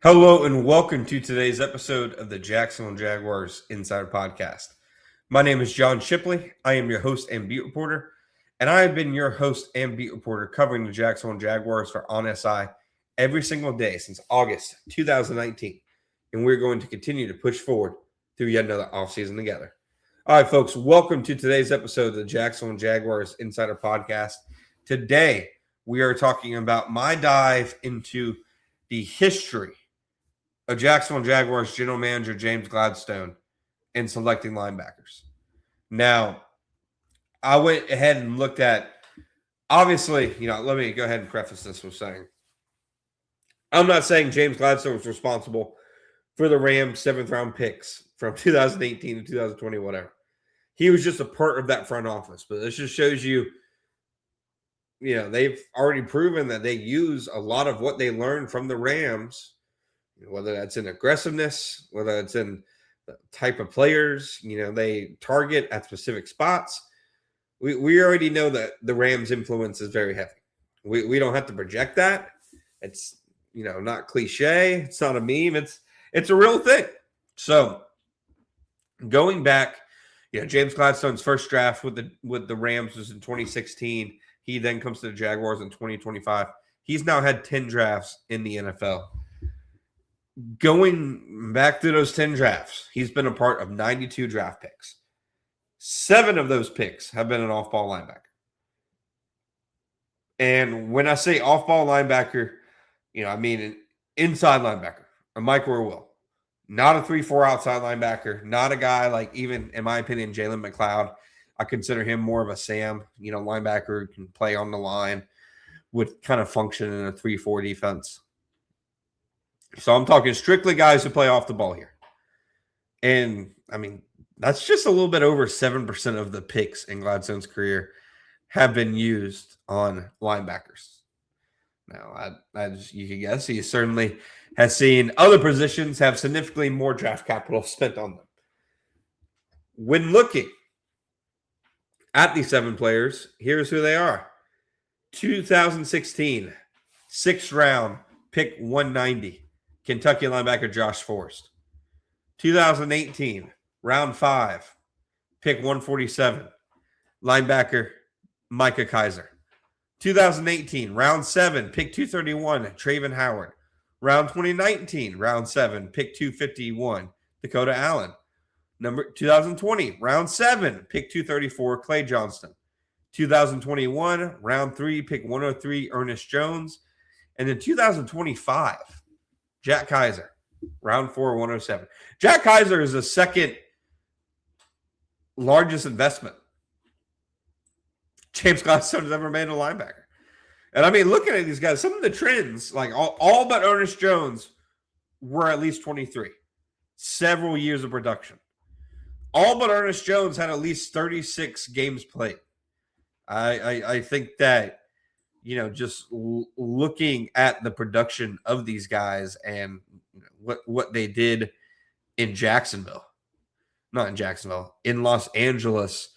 Hello and welcome to today's episode of the Jacksonville Jaguars Insider Podcast. My name is John Shipley. I am your host and beat reporter, and I have been your host and beat reporter covering the Jacksonville Jaguars for On SI every single day since August 2019, and we're going to continue to push forward through yet another offseason together. All right, folks, welcome to today's episode of the Jacksonville Jaguars Insider Podcast. Today, we are talking about my dive into the history of Jacksonville Jaguars general manager James Gladstone in selecting linebackers. Now, I went ahead and looked at, obviously, let me go ahead and preface this with saying, I'm not saying James Gladstone was responsible for the Rams' 7th-round picks from 2018 to 2020, whatever. He was just a part of that front office. But this just shows you, they've already proven that they use a lot of what they learned from the Rams, whether that's in aggressiveness, whether it's in the type of players, they target at specific spots. We already know that the Rams' influence is very heavy. We don't have to project that. It's, not cliche. It's not a meme. It's a real thing. So going back, James Gladstone's first draft with the Rams was in 2016. He then comes to the Jaguars in 2025. He's now had 10 drafts in the NFL. Going back through those 10 drafts, he's been a part of 92 draft picks. 7 of those picks have been an off-ball linebacker. And when I say off-ball linebacker, I mean an inside linebacker, a Mike or a Will. Not a 3-4 outside linebacker, not a guy like, even in my opinion, Jalen McLeod. I consider him more of a Sam, linebacker who can play on the line, would kind of function in a 3-4 defense. So I'm talking strictly guys who play off the ball here. And, that's just a little bit over 7% of the picks in Gladstone's career have been used on linebackers. Now, as you can guess, he certainly has seen other positions have significantly more draft capital spent on them. When looking at these 7 players, here's who they are. 2016, 6th round, pick 190. Kentucky linebacker Josh Forrest. 2018, round 5, pick 147. Linebacker Micah Kaiser. 2018, round 7, pick 231. Traven Howard. Round 2019, round 7, pick 251. Dakota Allen. 2020, round 7, pick 234. Clay Johnston. 2021, round 3, pick 103. Ernest Jones. And then 2025, Jack Kaiser, round 4, 107. Jack Kaiser is the second largest investment James Gladstone has ever made a linebacker. And looking at these guys, some of the trends, like all but Ernest Jones, were at least 23. Several years of production. All but Ernest Jones had at least 36 games played. I think that, just looking at the production of these guys and what they did in Jacksonville, not in Jacksonville, in Los Angeles,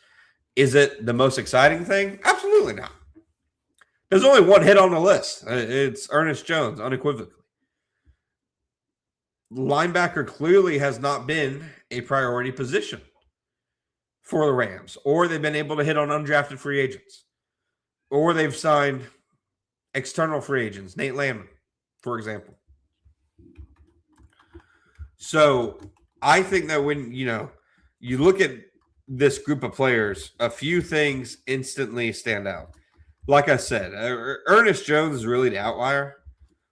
is it the most exciting thing? Absolutely not. There's only one hit on the list. It's Ernest Jones, unequivocally. Linebacker clearly has not been a priority position for the Rams, or they've been able to hit on undrafted free agents, or they've signed external free agents, Nate Landman, for example. So I think that when, you look at this group of players, a few things instantly stand out. Like I said, Ernest Jones is really the outlier,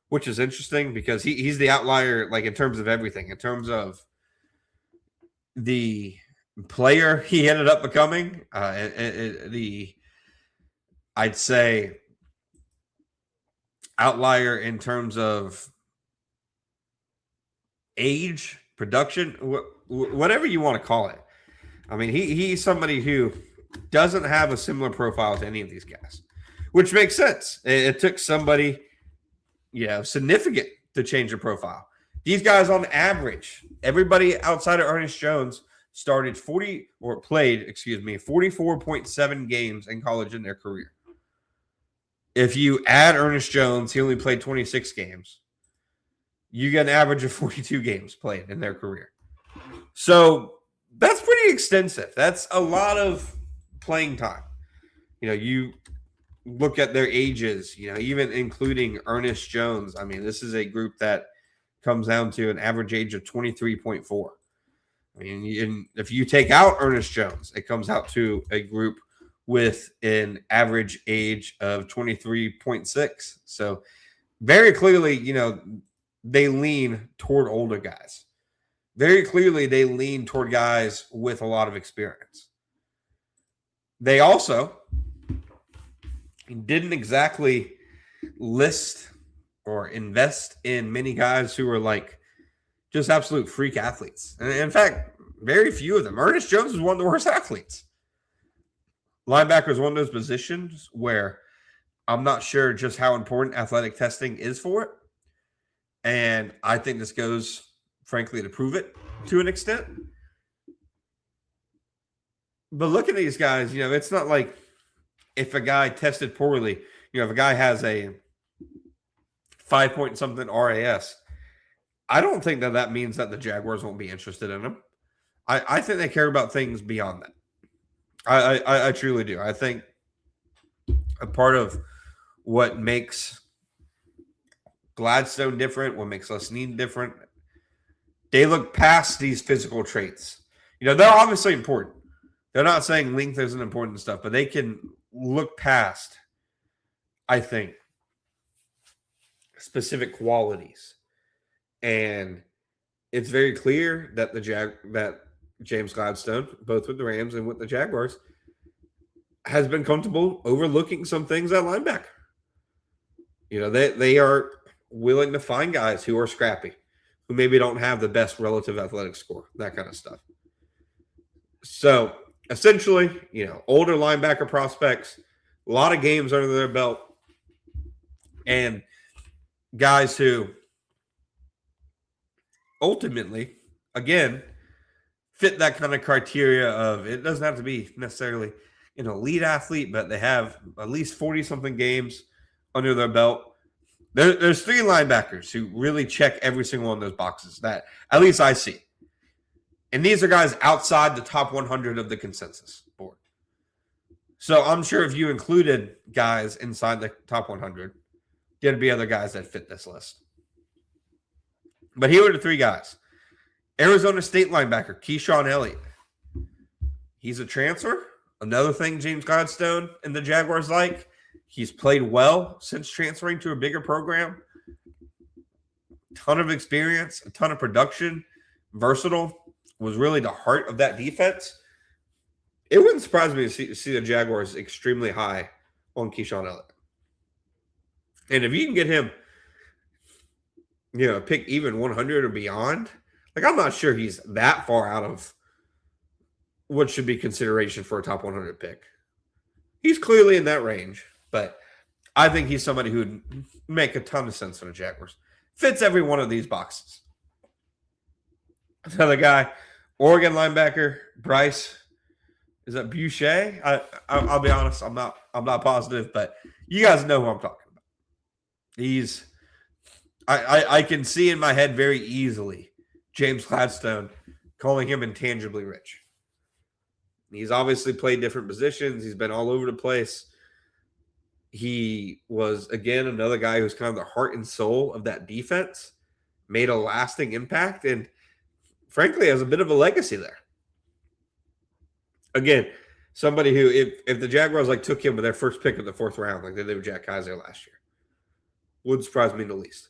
which is interesting because he's the outlier, like in terms of everything, in terms of the player he ended up becoming, I'd say outlier in terms of age, production, whatever you want to call it. He's somebody who doesn't have a similar profile to any of these guys, which makes sense. It took somebody, significant to change their profile. These guys, on average, everybody outside of Ernest Jones played 44.7 games in college in their career. If you add Ernest Jones, he only played 26 games. you get an average of 42 games played in their career. So that's pretty extensive. That's a lot of playing time. You look at their ages, even including Ernest Jones. I mean, this is a group that comes down to an average age of 23.4. I mean, if you take out Ernest Jones, it comes out to a group with an average age of 23.6. So very clearly, they lean toward older guys. Very clearly, they lean toward guys with a lot of experience. They also didn't exactly list or invest in many guys who were like just absolute freak athletes. And in fact, very few of them. Ernest Jones was one of the worst athletes. Linebacker is one of those positions where I'm not sure just how important athletic testing is for it. And I think this goes, frankly, to prove it to an extent. But look at these guys, it's not like if a guy tested poorly, if a guy has a 5 point something RAS, I don't think that means that the Jaguars won't be interested in him. I think they care about things beyond that. I truly do. I think a part of what makes Gladstone different, what makes Lesnine different, they look past these physical traits. They're obviously important. They're not saying length isn't important and stuff, but they can look past, I think, specific qualities. And it's very clear that that James Gladstone, both with the Rams and with the Jaguars, has been comfortable overlooking some things at linebacker. They are willing to find guys who are scrappy, who maybe don't have the best relative athletic score, that kind of stuff. So essentially, older linebacker prospects, a lot of games under their belt, and guys who ultimately, again, fit that kind of criteria of it doesn't have to be necessarily an elite athlete, but they have at least 40-something games under their belt. There's 3 linebackers who really check every single one of those boxes that at least I see. And these are guys outside the top 100 of the consensus board. So I'm sure if you included guys inside the top 100, there'd be other guys that fit this list. But here are the 3 guys. Arizona State linebacker, Keyshawn Elliott. He's a transfer. Another thing James Gladstone and the Jaguars like. He's played well since transferring to a bigger program. Ton of experience, a ton of production, versatile, was really the heart of that defense. It wouldn't surprise me to see the Jaguars extremely high on Keyshawn Elliott. And if you can get him, pick even 100 or beyond, I'm not sure he's that far out of what should be consideration for a top 100 pick. He's clearly in that range, but I think he's somebody who would make a ton of sense for the Jaguars. Fits every one of these boxes. Another guy, Oregon linebacker, Bryce. Is that Boucher? I'll be honest, I'm not positive, but you guys know who I'm talking about. He's I can see in my head very easily James Gladstone calling him intangibly rich. He's obviously played different positions. He's been all over the place. He was, again, another guy who's kind of the heart and soul of that defense, made a lasting impact, and frankly has a bit of a legacy there. Again, somebody who, if the Jaguars took him with their first pick of the 4th round, like they did with Jack Kaiser last year, wouldn't surprise me in the least.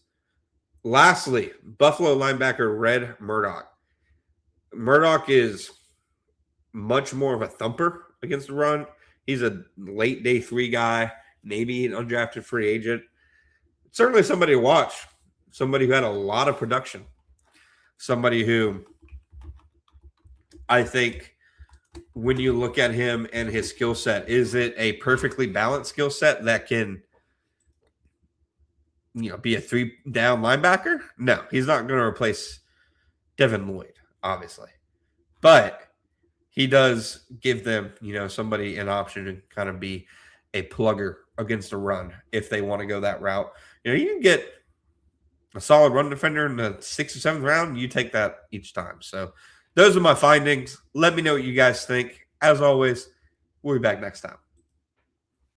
Lastly, Buffalo linebacker Red Murdoch. Murdoch is much more of a thumper against the run. He's a late day 3 guy, maybe an undrafted free agent. Certainly somebody to watch. Somebody who had a lot of production. Somebody who I think when you look at him and his skill set, is it a perfectly balanced skill set that can be a 3-down linebacker? No, he's not going to replace Devin Lloyd, obviously. But he does give them, somebody an option to kind of be a plugger against a run if they want to go that route. You can get a solid run defender in the 6th or 7th round, you take that each time. So those are my findings. Let me know what you guys think. As always, we'll be back next time.